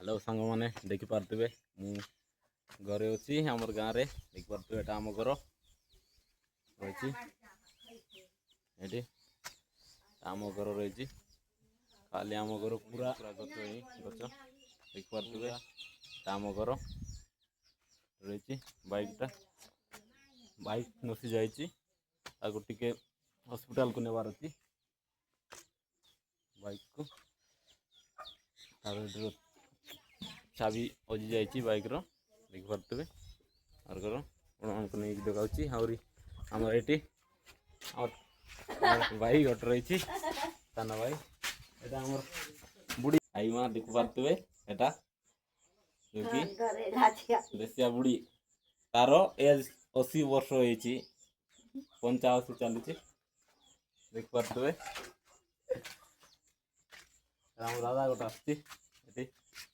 hello सांग मैंने देखिपे मु घरे अच्छी आमर गाँव में देखिपे एटा आम घर रही आम घर रही खाली आम घर पूरा गच गच देखिपे आम घर रही बाइक नसी जाइए हॉस्पिटल को नेबार अच्छी बाइक को चाबी हजि जाइए बाइक देखिपे और घर आपको नहीं देखा आम ये भाई गोटे रही सान भाई एटा आम बुढ़ी आई माँ देखिपे एटा जो कि देशिया बुढ़ी तार एज 80 वर्ष हो 85 चली देखिपे दादा गोटे आसती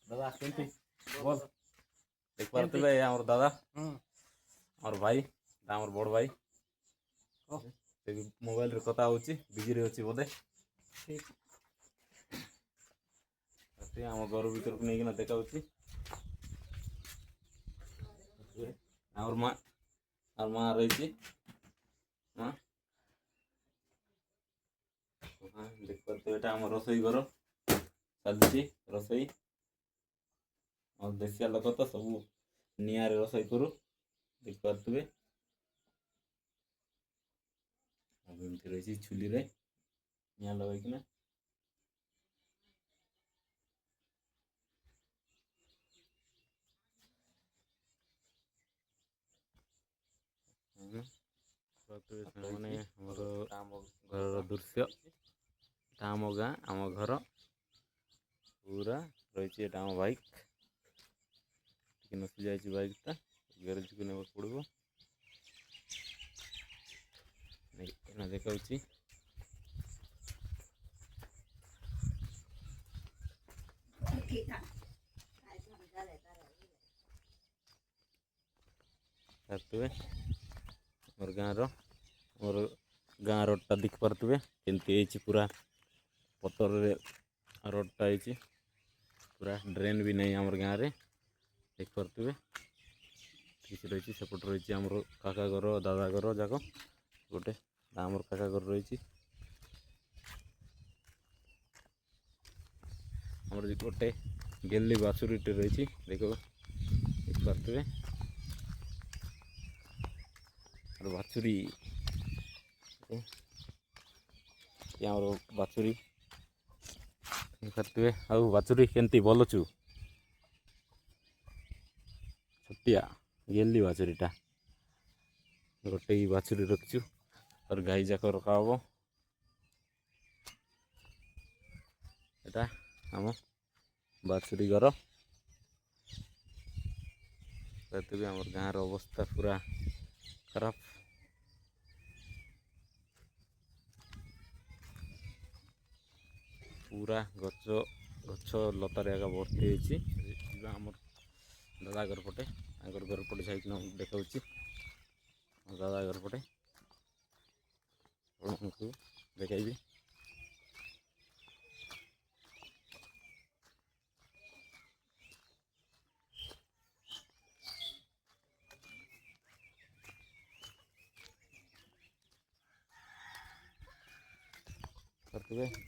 दादा केमती बोल देखिपे आम दादा और भाई आम बड़ भाई मोबाइल रे कथा होची बिजी रे होची बोधे आम घर भर को नहीं देखा और माँ रही माँ देखिए आम रोसई घर चलती रोसई और देशिया लोक तो सब निआर रोसई करू देखिपे रही चुली रे निआ लगेकिना मैंने घर दृश्य आम गाँ आम घर पूरा रही आम बाइक नसी जाइए बाइकटा ग्यारेज को नेबा पड़ो देखा मोर गाँ रोडटा देखी पारे केमती पूरा पतर रोडटा पूरा ड्रेन भी नहीं आमर गाँव में देख पारे ठीक रही सेपट रही आमर काका घर दादा घर जाक गोटे आमर काका घर रही आमर गोटे गेली बाछुरीटे रही देखो देख पारे और बाछुरी आमर बाछुरी पारे आउ बाछुरी केमती बोलचु छुटिया गेली बाछुरीटा गोटे ही बाछुरी रखीचु और गाई जाक रखा हम आम बाछुरी घर आम गाँव अवस्था पूरा खराब पूरा गच गच लतार आगे भर्ती आम दादा घर पटे घर पटे जाइए देखा दादा घर पटे देखी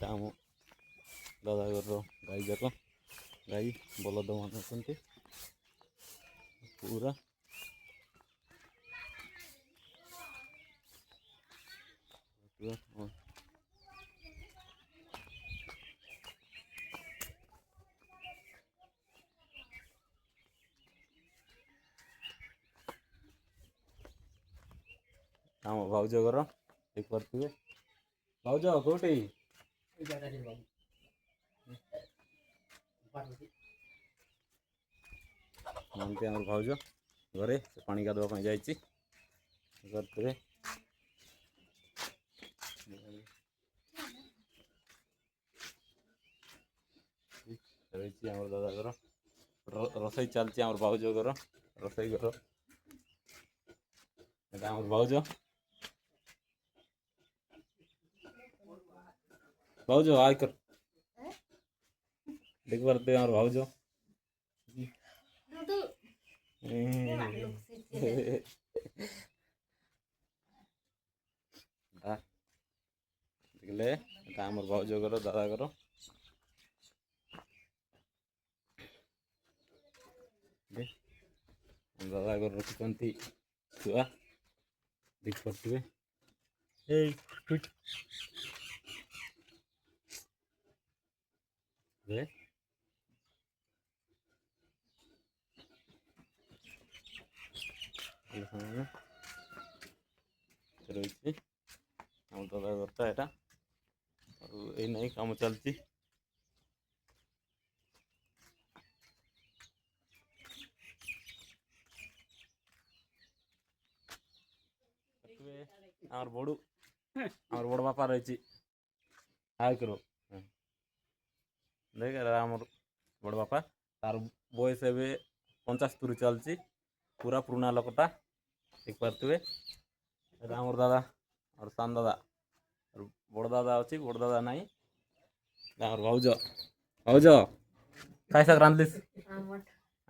आम दादा घर गाई जाक गाई बलद मान पूरा आम भाउज घर देख पारे भाउज कौटे मानती आम भाउज घरे पानी गाधवा जाइए रही आम दादा घर रोसई चलती आम भाउज घर रोसई घर आम भाउज भाउज आय कर देख पारे आम भाउज देखले এটা আমার ভাউজ ঘর দাদা ঘর দাদা ঘর রଖିଛନ୍ତି ଛୁଆ ଦେଖିପାରୁଥିବେ ଏଇ ରହିଛି ଆମ ଦାଦା ଘରଟା ଏଇଟା ଆଉ ଏଇ ନାଇଁ କାମ ଚାଲିଛି আমার বড় বাপা রয়েছে হাই করো দেখ আমার বড় বাপা তার বয়স ଏବେ 75 ଚାଲିଛି ପୁରା ପୁରୁଣା ଲୋକଟା ଦେଖିପାରୁଥିବେ এটা আমার দাদা আর ସାନ ଦାଦା ବଡ଼ ଦାଦା ଅଛି ବଡ଼ ଦାଦା ନାହିଁ আমার ଭାଉଜ କାଇ ଶାଗ ରାନ୍ଧିଲିସ୍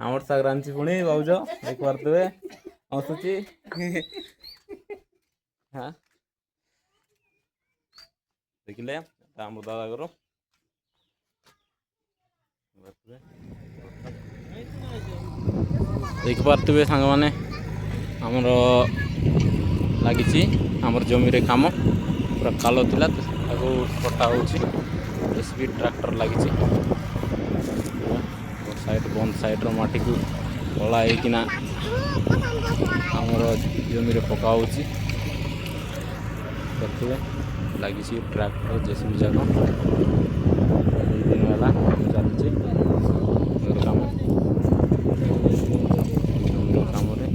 ଆମର ଶାଗ ରାନ୍ଧିଛି ପୁଣି ଭାଉଜ ଦେଖିପାରୁଥିବେ ହସୁଛି ହଁ ଦେଖିଲେ ଆମ ଦାଦା ଘର ଦେଖିପାରୁଥିବେ ସାଙ୍ଗମାନେ ଆମର ଲାଗିଛି ଆମର ଜମିରେ କାମ ପୁରା କାଲ ଥିଲା ତାକୁ କଟା ହେଉଛି ଏସ୍ବି ଟ୍ରାକ୍ଟର ଲାଗିଛି ସାଇଡ୍ ବନ୍ଦ ସାଇଡ୍ର ମାଟିକୁ କଳା ହେଇକିନା ଆମର ଜମିରେ ପକା ହେଉଛି ଦେଖିବେ ଲାଗିଛି ଟ୍ରାକ୍ଟର ଜେସିବି ଯାକ ଦୁଇ ଦିନ ହେଲା ଚାଲିଛି କାମ ଜମିର କାମରେ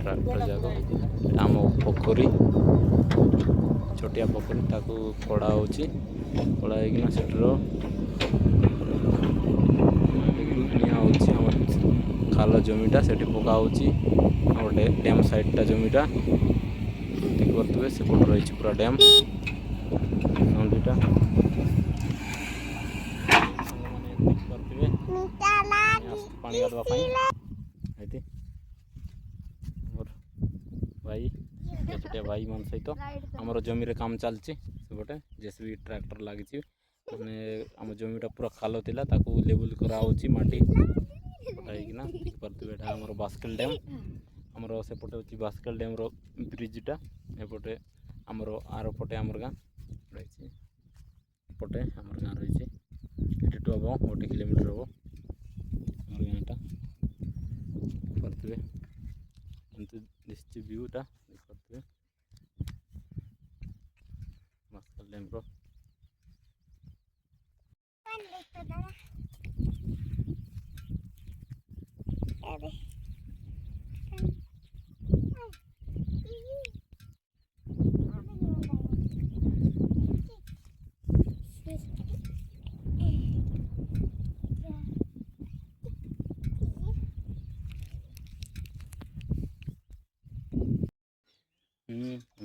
ଟ୍ରାକ୍ଟର ଯାକ ଆମ ପୋଖରୀ ଛୋଟିଆ ପୋଖରୀ ତାକୁ କଡ଼ା ହେଉଛି କଡ଼ା ହେଇକିନା ସେଠିର ନିଆ ହେଉଛି ଆମର ଖାଲ ଜମିଟା ସେଠି ପକା ହେଉଛି ଗୋଟେ ଡ୍ୟାମ୍ ସାଇଡ଼୍ଟା ଜମିଟା ଦେଖିପାରୁଥିବେ ସେପଟେ ରହିଛି ପୁରା ଡ୍ୟାମ୍ ନଦୀଟା ଦେଖିପାରୁଥିବେ ପାଣି ଗାଧବା ପାଇଁ ଏଠି ମୋର ଭାଇ ଛୋଟିଆ ଭାଇମାନ ସହିତ ଆମର ଜମିରେ କାମ ଚାଲିଛି ସେପଟେ ଜେସିବି ଟ୍ରାକ୍ଟର ଲାଗିଛି ମାନେ ଆମ ଜମିଟା ପୁରା ଖାଲ ଥିଲା ତାକୁ ଲେବୁଲ୍ କରାହେଉଛି ମାଟି କଟା ହେଇକିନା ଦେଖିପାରୁଥିବେ ଏଇଟା ଆମର ବାସ୍କେଲ ଡ୍ୟାମ୍ ଆମର ସେପଟେ ହେଉଛି ବାସ୍କେଲ ଡ୍ୟାମ୍ର ବ୍ରିଜ୍ଟା ଏପଟେ ଆମର ଆର ପଟେ ଆମର ଗାଁ ରହିଛି ଏପଟେ ଆମର ଗାଁ ରହିଛି ଏଠିଠୁ ହେବ 1 କିଲୋମିଟର ହେବ ଆମର ଗାଁଟା ଦେଖିପାରୁଥିବେ ଏମିତି ଦିଶୁଛି ଭିୟୁଟା ଦେଖିପାରୁଥିବେ ବାସ୍କେଲ ଡ୍ୟାମ୍ର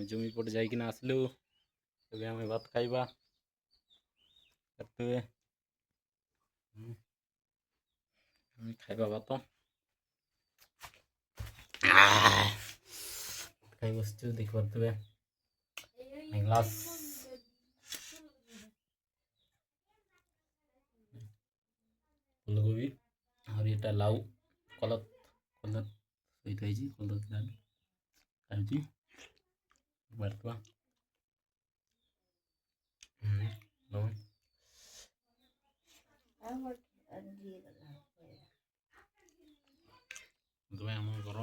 ଜମି ପଟେ ଯାଇକିନା ଆସିଲୁ ଏବେ ଆମେ ଭାତ ଖାଇବା ଦେଖିବେ ଖାଇବା ଭାତ ଖାଇ ବସିଛୁ ଦେଖିପାରୁଥିବେ ଗ୍ଲାସ୍ ଫୁଲକୋବି ଆହୁରି ଏଇଟା ଲାଉ କଲର ସହିତ ହେଇଛି କଲର ଖାଉଛି ବାର୍ତ୍ତା ଆମ ଘର